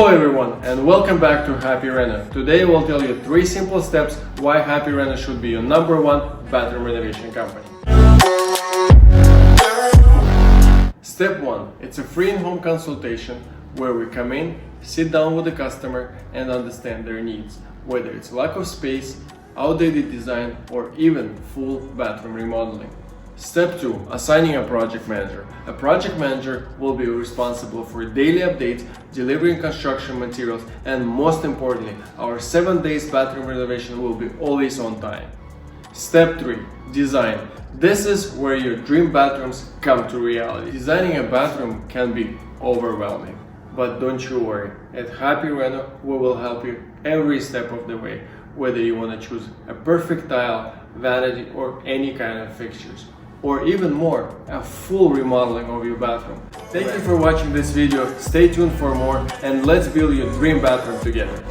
Hello everyone and welcome back to Happy Reno. Today we'll tell you 3 simple steps why Happy Reno should be your #1 bathroom renovation company. Step 1. It's a free in-home consultation where we come in, sit down with the customer and understand their needs, whether it's lack of space, outdated design or even full bathroom remodeling. Step 2. Assigning a project manager. A project manager will be responsible for daily updates, delivering construction materials, and most importantly, our 7 days bathroom renovation will be always on time. Step 3. Design. This is where your dream bathrooms come to reality. Designing a bathroom can be overwhelming, but don't you worry. At Happy Reno, we will help you every step of the way, whether you want to choose a perfect tile, vanity, or any kind of fixtures. Or even more, a full remodeling of your bathroom. Thank you for watching this video, stay tuned for more, and let's build your dream bathroom together.